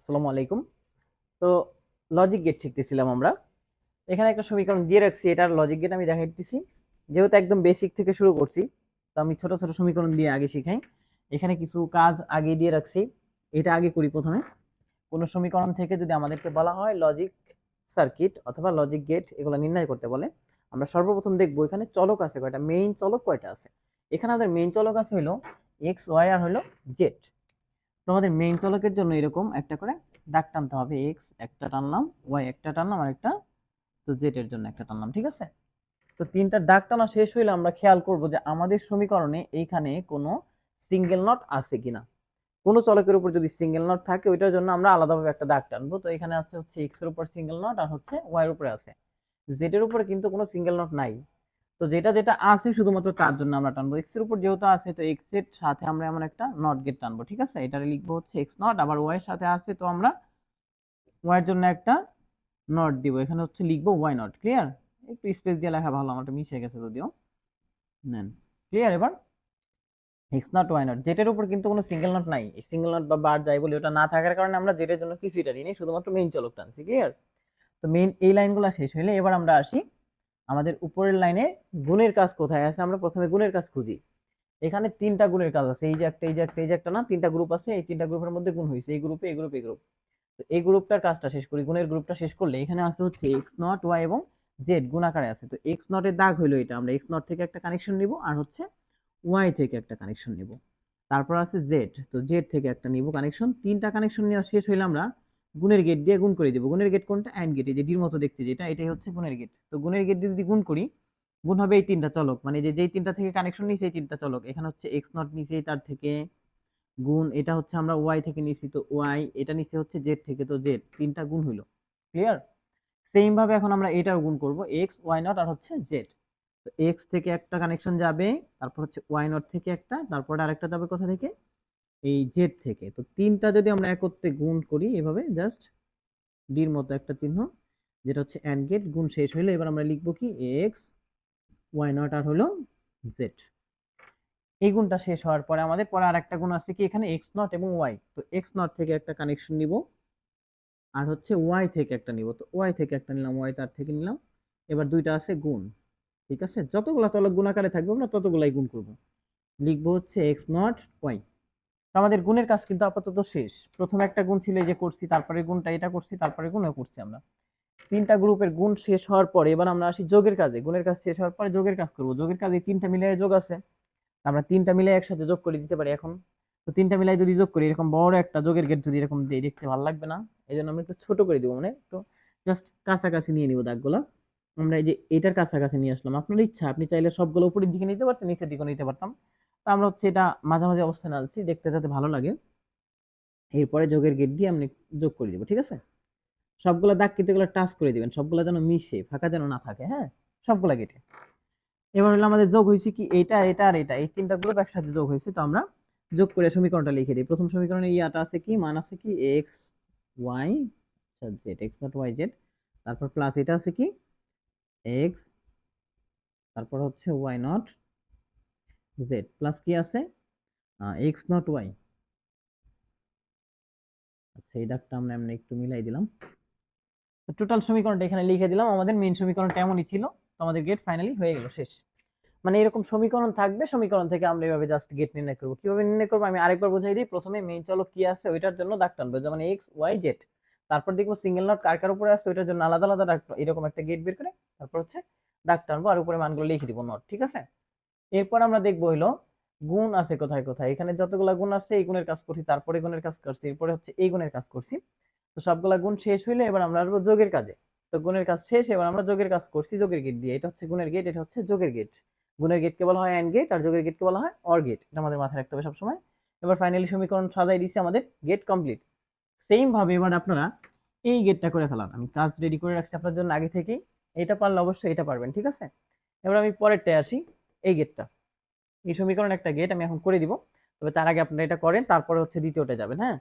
আসসালামু আলাইকুম। তো লজিক গেট শিখতেছিলাম আমরা। এখানে একটা সমীকরণ দিয়ে রাখছি, এটার লজিক গেট আমি দেখাই দিতেছি। যেহেতু একদম বেসিক থেকে শুরু করছি, তো আমি ছোট ছোট সমীকরণ দিয়ে আগে শিখাই। এখানে কিছু কাজ আগে দিয়ে রাখছি, এটা আগে করি। প্রথমে কোনো সমীকরণ থেকে যদি আমাদেরকে বলা হয় লজিক সার্কিট অথবা লজিক গেট এগুলো নির্ণয় করতে বলে, আমরা সর্বপ্রথম দেখবো এখানে চলক আছে কয়টা, মেইন চলক কয়টা আছে। এখানে আমাদের মেইন চলক আছে হলো এক্স ওয়াই আর হলো জেড। তো আমাদের মেইন চলকের জন্য এরকম একটা করে দাগ টানতে হবে। এক্স একটা টানলাম, ওয়াই একটা টানলাম, আর একটা তো জেড এর জন্য একটা টানলাম। ঠিক আছে, তো তিনটা দাগ টানা শেষ হইলে আমরা খেয়াল করব যে আমাদের সমীকরণে এইখানে কোনো সিঙ্গেল নট আছে কিনা। কোনো চলকের উপর যদি সিঙ্গেল নট থাকে ওইটার জন্য আমরা আলাদাভাবে একটা দাগ টানবো। তো এখানে আছে হচ্ছে এক্স এর উপর সিঙ্গেল নট আর হচ্ছে ওয়াই এর উপরে আছে। জেড এর উপরে কিন্তু কোনো সিঙ্গেল নট নাই। তো যেটা যেটা আছে শুধুমাত্র তার জন্য আমরা টানবো। এক্স এর উপর যেহেতু আছে তো এক্স এর সাথে আমরা এমন একটা নট গেট টানবো। ঠিক আছে, এটা লিখবো হচ্ছে এক্স নট। আবার ওয়াই এর সাথে আছে তো আমরা ওয়াই এর জন্য একটা নট দিব, এখানে হচ্ছে লিখবো ওয়াই নট। ক্লিয়ার? একটু স্পেস দিয়ে লেখা ভালো, আমারটা মিশে গেছে যদিও। নেন, ক্লিয়ার? এবার এক্স নট ওয়াই নট, যেটার উপর কিন্তু কোনো সিঙ্গেল নট নাই, সিঙ্গেল নট বা বার যাই বলি ওটা না থাকার কারণে আমরা যেটার জন্য কিছুই টানি নেই, শুধুমাত্র মেইন চলক টানছি। ক্লিয়ার? তো মেইন এই লাইনগুলো শেষ হইলে এবার আমরা আসি আমাদের উপরের লাইনে গুণের কাজ কোথায় আছে। আমরা প্রথমে গুণের কাজ খুঁজি। এখানে তিনটা গুণের কাজ আছে, এই যে একটা, এই যে একটা, এই যে একটা, না তিনটা গ্রুপ আছে। এই তিনটা গ্রুপের মধ্যে গুণ হয়েছে, এই গ্রুপে, এই গ্রুপে, এই গ্রুপ। তো এই গ্রুপটার কাজটা শেষ করি। গুণের গ্রুপটা শেষ করলে এখানে আছে হচ্ছে এক্স নট ওয়াই এবং জেড গুণ আকারে আছে। তো এক্স নটের দাগ হইলো এটা, আমরা এক্স নট থেকে একটা কানেকশন নিব আর হচ্ছে ওয়াই থেকে একটা কানেকশন নিব। তারপর আছে জেড, তো জেড থেকে একটা নিব কানেকশন। তিনটা কানেকশন নেওয়া শেষ হইলে আমরা গুণের গেট দিয়ে গুণ করে দিব। গুণের গেট কোনটা? অ্যান্ড গেট, এই যে ডির মতো দেখতে যেটা, এটাই হচ্ছে গুণের গেট। তো গুণের গেট দিয়ে যদি গুণ করি, গুণ হবে এই তিনটা চলক, মানে যে যেই তিনটা থেকে কানেকশন নিয়েছে এই তিনটা চলক। এখানে হচ্ছে এক্স নট নিচে তার থেকে গুণ, এটা হচ্ছে আমরা ওয়াই থেকে নিছি তো ওয়াই, এটা নিচে হচ্ছে জেড থেকে তো জেড, তিনটা গুণ হইলো। ক্লিয়ার? সেম ভাবে এখন আমরা এটাও গুণ করব, এক্স ওয়াই নট আর হচ্ছে জেড। তো এক্স থেকে একটা কানেকশন যাবে, তারপর হচ্ছে ওয়াই নট থেকে একটা, তারপর আরেকটা যাবে কোথা থেকে? এই জেড থেকে। তো তিনটা যদি আমরা একত্রে গুণ করি এভাবে, জাস্ট ডির মতো একটা চিহ্ন, যেটা হচ্ছে অ্যান্ড গেট, গুণ শেষ হইলো এবার আমরা লিখবো কি এক্স ওয়াই নট আর হলো জেড। এই গুণটা শেষ হওয়ার পরে আমাদের পরে আর একটা গুণ আছে কি এখানে, এক্স নট এবং ওয়াই। তো এক্স নট থেকে একটা কানেকশন নিব আর হচ্ছে ওয়াই থেকে একটা নিব। তো ওয়াই থেকে একটা নিলাম, ওয়াই তার থেকে নিলাম। এবার দুইটা আছে গুণ। ঠিক আছে, যতগুলা চলক গুণ আকারে থাকবে আমরা ততগুলাই গুণ করব। লিখবো হচ্ছে এক্স নট ওয়াই। তো আমাদের গুণের কাজ কিন্তু আপাতত শেষ। প্রথমে একটা গুণ ছিল এই যে করছি, তারপরে গুণটা এটা করছি, তারপরে গুণও করছি আমরা। তিনটা গ্রুপের গুণ শেষ হওয়ার পরে এবার আমরা আসি যোগের কাজে। গুণের কাজ শেষ হওয়ার পরে যোগের কাজ করব। যোগের কাজে তিনটা মিলে যোগ আছে, আমরা তিনটা মিলে একসাথে যোগ করে দিতে পারি এখন। তো তিনটা মিলাই যদি যোগ করি, এরকম বড় একটা যোগের গেট যদি এরকম দিই দেখতে ভালো লাগবে না, এই জন্য আমরা একটু ছোট করে দিব, মানে একটু জাস্ট কাছাকাছি নিয়ে নিব দাগগুলো। আমরা এই যে এটার কাছাকাছি নিয়ে আসলাম। আপনার ইচ্ছা, আপনি চাইলে সবগুলো উপরের দিকে নিতে পারতেন, নিচের দিকে নিতে পারতাম। তো আমরা হচ্ছে এটা মাঝামাঝি অবস্থানে আনছি দেখতে যাতে ভালো লাগে। এরপরে যোগের গেট দিয়ে আমি যোগ করে দিব। ঠিক আছে, সবগুলা দাগ কিন্তু এগুলো টাচ করে দিবেন, সবগুলা যেন মিশে, ফাঁকা যেন না থাকে। হ্যাঁ, সবগুলা গেটে। এবার হলো আমাদের যোগ হয়েছে কি এটা, এটা আর এটা, এই তিনটা গ্রুপ একসাথে যোগ হয়েছে। তো আমরা যোগ করে সমীকরণটা লিখে দিই। প্রথম সমীকরণে ইয়াটা আছে কি, মান আছে কি x y z, x not y z. তারপর প্লাস এটা আছে কি এক্স, তারপর হচ্ছে ওয়াই নট জেড, প্লাস কি আছে এক্স নট ওয়াই। আচ্ছা, এই দাগটা আমরা এমনি একটু মিলাই দিলাম। টোটাল সমীকরণটা এখানে লিখে দিলাম। আমাদের মেইন সমীকরণটা এমনই ছিল। তো আমাদের গেট ফাইনালি হয়ে গেল, শেষ। মানে এরকম সমীকরণ থাকবে, সমীকরণ থেকে আমরা এভাবে জাস্ট গেট নির্ণয় করবো। কিভাবে নির্ণয় করবো আমি আরেকবার বুঝাই দিই। প্রথমে মেইন চলক কি আছে ওইটার জন্য দাগ টানবো, যেমন এক্স ওয়াই জেড। তারপর দেখবো সিঙ্গেল নট কার কার উপরে আছে ওইটার জন্য আলাদা আলাদা দাগ, এরকম একটা গেট বের করে তারপর হচ্ছে দাগ টানবো আর উপরে মানগুলো লিখে দিব নট। ঠিক আছে, এরপর আমরা দেখবো হলো গুণ আছে কোথায় কোথায়। এখানে যতগুলা গুণ আছে এই গুণের কাজ করছি, তারপরে গুণের কাজ করছি, এরপরে হচ্ছে এই গুণের কাজ করছি। তো সবগুলা গুণ শেষ হইলে এবার আমরা আসবো যোগের কাজে। তো গুণের কাজ শেষ, এবার আমরা যোগের কাজ করছি যোগের গেট দিয়ে। এটা হচ্ছে গুণের গেট, এটা হচ্ছে যোগের গেট। গুণের গেটকে বলা হয় অ্যান্ড গেট আর যোগের গেটকে বলা হয় অর গেট, এটা আমাদের মাথায় রাখতে হবে সবসময়। এবার ফাইনালি সমীকরণ সাজাই দিছি, আমাদের গেট কমপ্লিট। সেম ভাবে এবার আপনারা এই গেটটা করে ফেলান। আমি কাজ রেডি করে রাখছি আপনার জন্য আগে থেকেই, এটা পারলে অবশ্যই এটা পারবেন। ঠিক আছে, এবার আমি পরেরটায় আসি। এই গেটটা, এই সমীকরণ একটা গেট আমি এখন করে দিব। তবে তার আগে আপনারা এটা করেন, তারপরে হচ্ছে দ্বিতীয়টা যাবেন। হ্যাঁ,